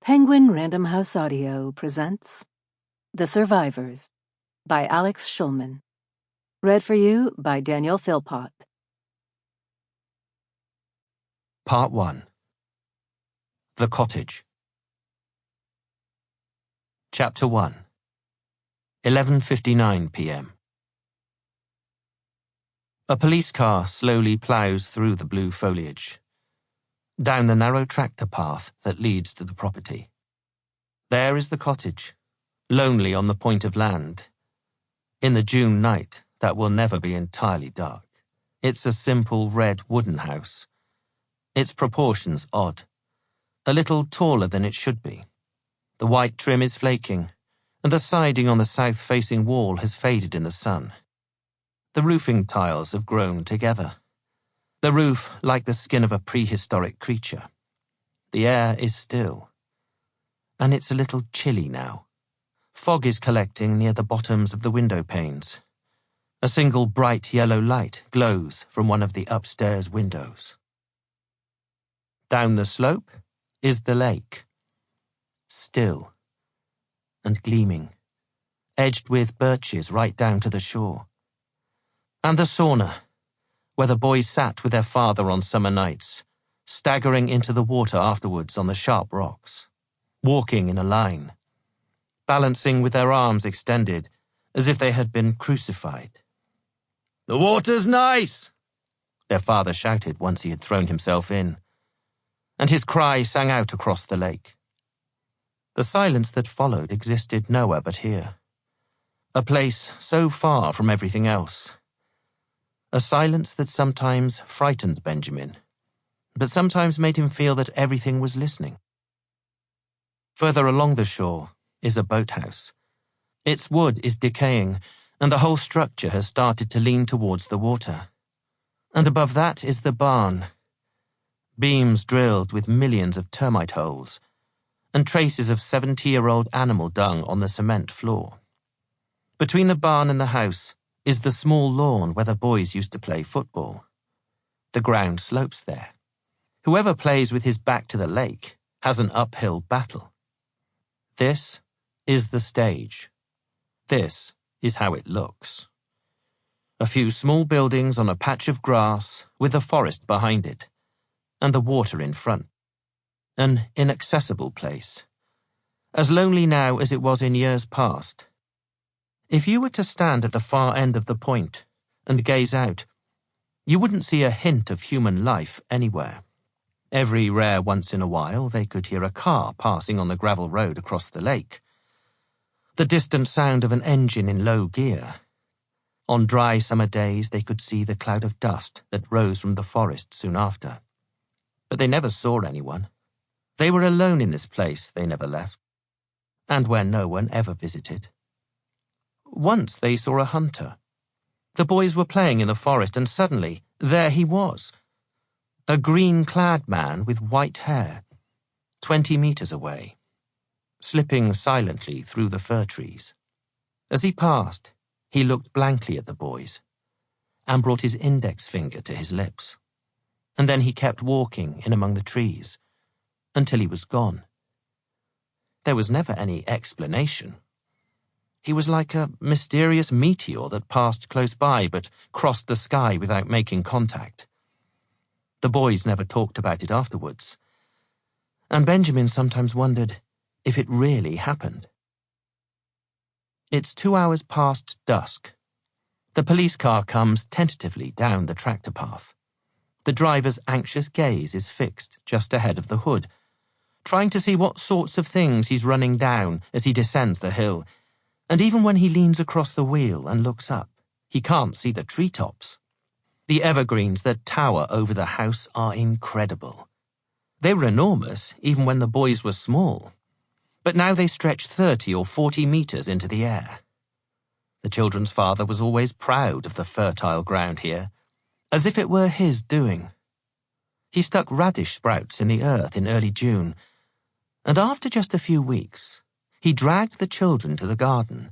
Penguin Random House Audio presents The Survivors by Alex Schulman. Read for you by Daniel Philpott. Part 1. The Cottage. Chapter 1. 11:59 p.m. A police car slowly ploughs through the blue foliage, down the narrow tractor path that leads to the property. There is the cottage, lonely on the point of land, in the June night that will never be entirely dark. It's a simple red wooden house, its proportions odd, a little taller than it should be. The white trim is flaking, and the siding on the south-facing wall has faded in the sun. The roofing tiles have grown together. The roof like the skin of a prehistoric creature. The air is still, and it's a little chilly now. Fog is collecting near the bottoms of the window panes. A single bright yellow light glows from one of the upstairs windows. Down the slope is the lake, still and gleaming, edged with birches right down to the shore. And the sauna, where the boys sat with their father on summer nights, staggering into the water afterwards on the sharp rocks, walking in a line, balancing with their arms extended as if they had been crucified. "The water's nice," their father shouted once he had thrown himself in, and his cry sang out across the lake. The silence that followed existed nowhere but here, a place so far from everything else. A silence that sometimes frightened Benjamin, but sometimes made him feel that everything was listening. Further along the shore is a boathouse. Its wood is decaying, and the whole structure has started to lean towards the water. And above that is the barn, beams drilled with millions of termite holes, and traces of 70-year-old animal dung on the cement floor. Between the barn and the house is the small lawn where the boys used to play football. The ground slopes there. Whoever plays with his back to the lake has an uphill battle. This is the stage. This is how it looks. A few small buildings on a patch of grass with the forest behind it, and the water in front. An inaccessible place, as lonely now as it was in years past. If you were to stand at the far end of the point and gaze out, you wouldn't see a hint of human life anywhere. Every rare once in a while they could hear a car passing on the gravel road across the lake, the distant sound of an engine in low gear. On dry summer days they could see the cloud of dust that rose from the forest soon after. But they never saw anyone. They were alone in this place they never left, and where no one ever visited. Once they saw a hunter. The boys were playing in the forest, and suddenly there he was. A green-clad man with white hair, 20 meters away, slipping silently through the fir trees. As he passed, he looked blankly at the boys and brought his index finger to his lips. And then he kept walking in among the trees until he was gone. There was never any explanation. He was like a mysterious meteor that passed close by but crossed the sky without making contact. The boys never talked about it afterwards, and Benjamin sometimes wondered if it really happened. It's 2 hours past dusk. The police car comes tentatively down the tractor path. The driver's anxious gaze is fixed just ahead of the hood, trying to see what sorts of things he's running down as he descends the hill. And even when he leans across the wheel and looks up, he can't see the treetops. The evergreens that tower over the house are incredible. They were enormous even when the boys were small, but now they stretch 30 or 40 meters into the air. The children's father was always proud of the fertile ground here, as if it were his doing. He stuck radish sprouts in the earth in early June, and after just a few weeks, he dragged the children to the garden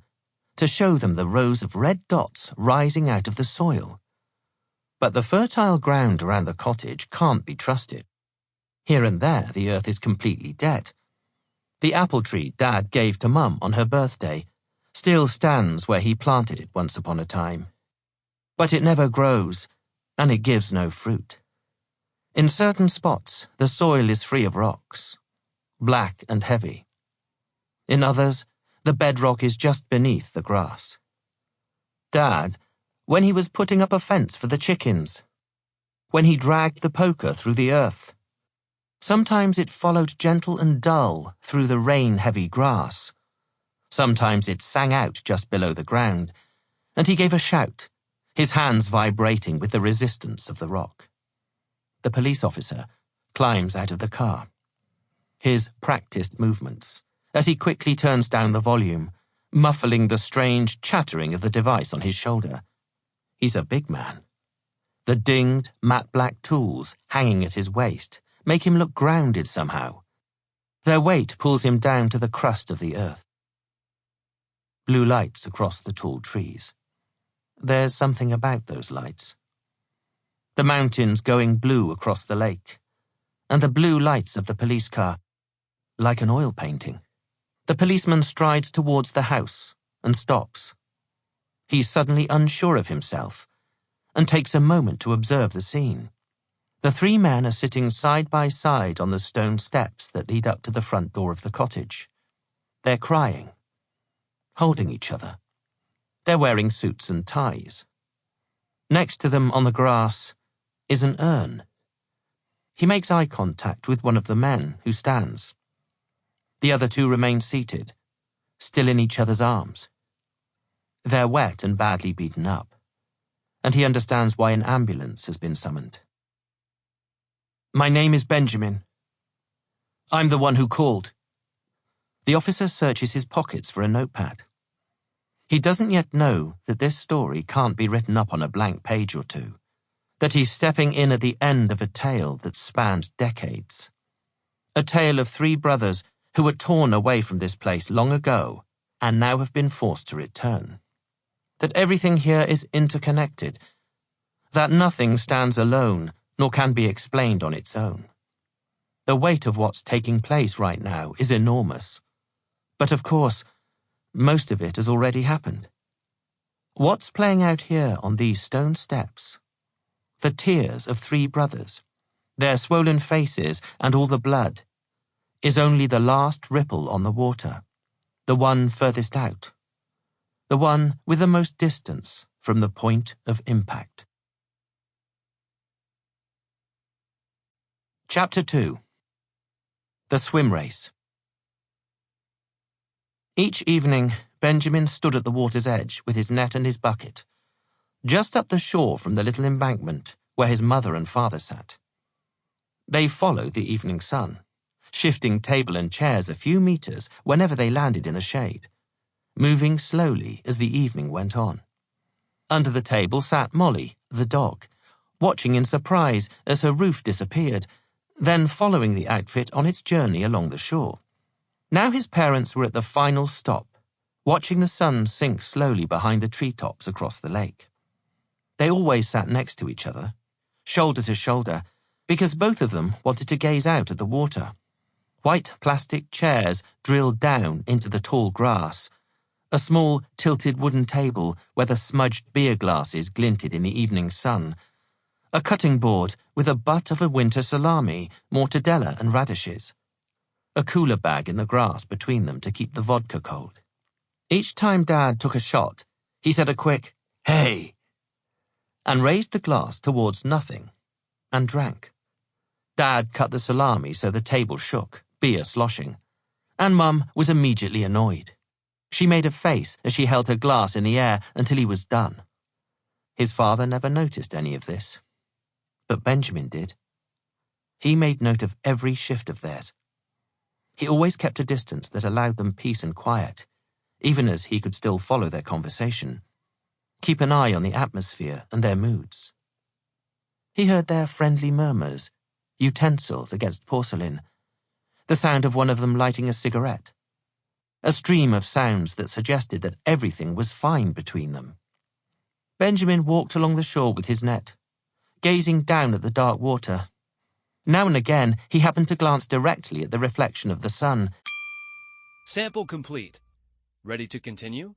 to show them the rows of red dots rising out of the soil. But the fertile ground around the cottage can't be trusted. Here and there the earth is completely dead, The apple tree Dad gave to Mum on her birthday still stands where he planted it once upon a time. But it never grows, and it gives no fruit. In certain spots, the soil is free of rocks, black and heavy. In others, the bedrock is just beneath the grass. Dad, when he was putting up a fence for the chickens, when he dragged the poker through the earth, sometimes it followed gentle and dull through the rain-heavy grass. Sometimes it sang out just below the ground, and he gave a shout, his hands vibrating with the resistance of the rock. The police officer climbs out of the car. His practiced movements, as he quickly turns down the volume, muffling the strange chattering of the device on his shoulder. He's a big man. The dinged, matte-black tools hanging at his waist make him look grounded somehow. Their weight pulls him down to the crust of the earth. Blue lights across the tall trees. There's something about those lights. The mountains going blue across the lake, and the blue lights of the police car, like an oil painting. The policeman strides towards the house and stops. He's suddenly unsure of himself and takes a moment to observe the scene. The three men are sitting side by side on the stone steps that lead up to the front door of the cottage. They're crying, holding each other. They're wearing suits and ties. Next to them on the grass is an urn. He makes eye contact with one of the men who stands. The other two remain seated, still in each other's arms. They're wet and badly beaten up, and he understands why an ambulance has been summoned. "My name is Benjamin. I'm the one who called." The officer searches his pockets for a notepad. He doesn't yet know that this story can't be written up on a blank page or two, that he's stepping in at the end of a tale that spanned decades. A tale of three brothers who were torn away from this place long ago and now have been forced to return. That everything here is interconnected, that nothing stands alone nor can be explained on its own. The weight of what's taking place right now is enormous. But of course, most of it has already happened. What's playing out here on these stone steps? The tears of three brothers, their swollen faces and all the blood, is only the last ripple on the water, the one furthest out, the one with the most distance from the point of impact. Chapter 2. The Swim Race. Each evening, Benjamin stood at the water's edge with his net and his bucket, just up the shore from the little embankment where his mother and father sat. They followed the evening sun, shifting table and chairs a few meters whenever they landed in the shade, moving slowly as the evening went on. Under the table sat Molly, the dog, watching in surprise as her roof disappeared, then following the outfit on its journey along the shore. Now his parents were at the final stop, watching the sun sink slowly behind the treetops across the lake. They always sat next to each other, shoulder to shoulder, because both of them wanted to gaze out at the water. White plastic chairs drilled down into the tall grass, a small tilted wooden table where the smudged beer glasses glinted in the evening sun, a cutting board with a butt of a winter salami, mortadella and radishes, a cooler bag in the grass between them to keep the vodka cold. Each time Dad took a shot, he said a quick, "Hey!" and raised the glass towards nothing and drank. Dad cut the salami so the table shook, beer sloshing, and Mum was immediately annoyed. She made a face as she held her glass in the air until he was done. His father never noticed any of this, but Benjamin did. He made note of every shift of theirs. He always kept a distance that allowed them peace and quiet, even as he could still follow their conversation, keep an eye on the atmosphere and their moods. He heard their friendly murmurs, utensils against porcelain, the sound of one of them lighting a cigarette, a stream of sounds that suggested that everything was fine between them. Benjamin walked along the shore with his net, gazing down at the dark water. Now and again, he happened to glance directly at the reflection of the sun, Sample complete. Ready to continue?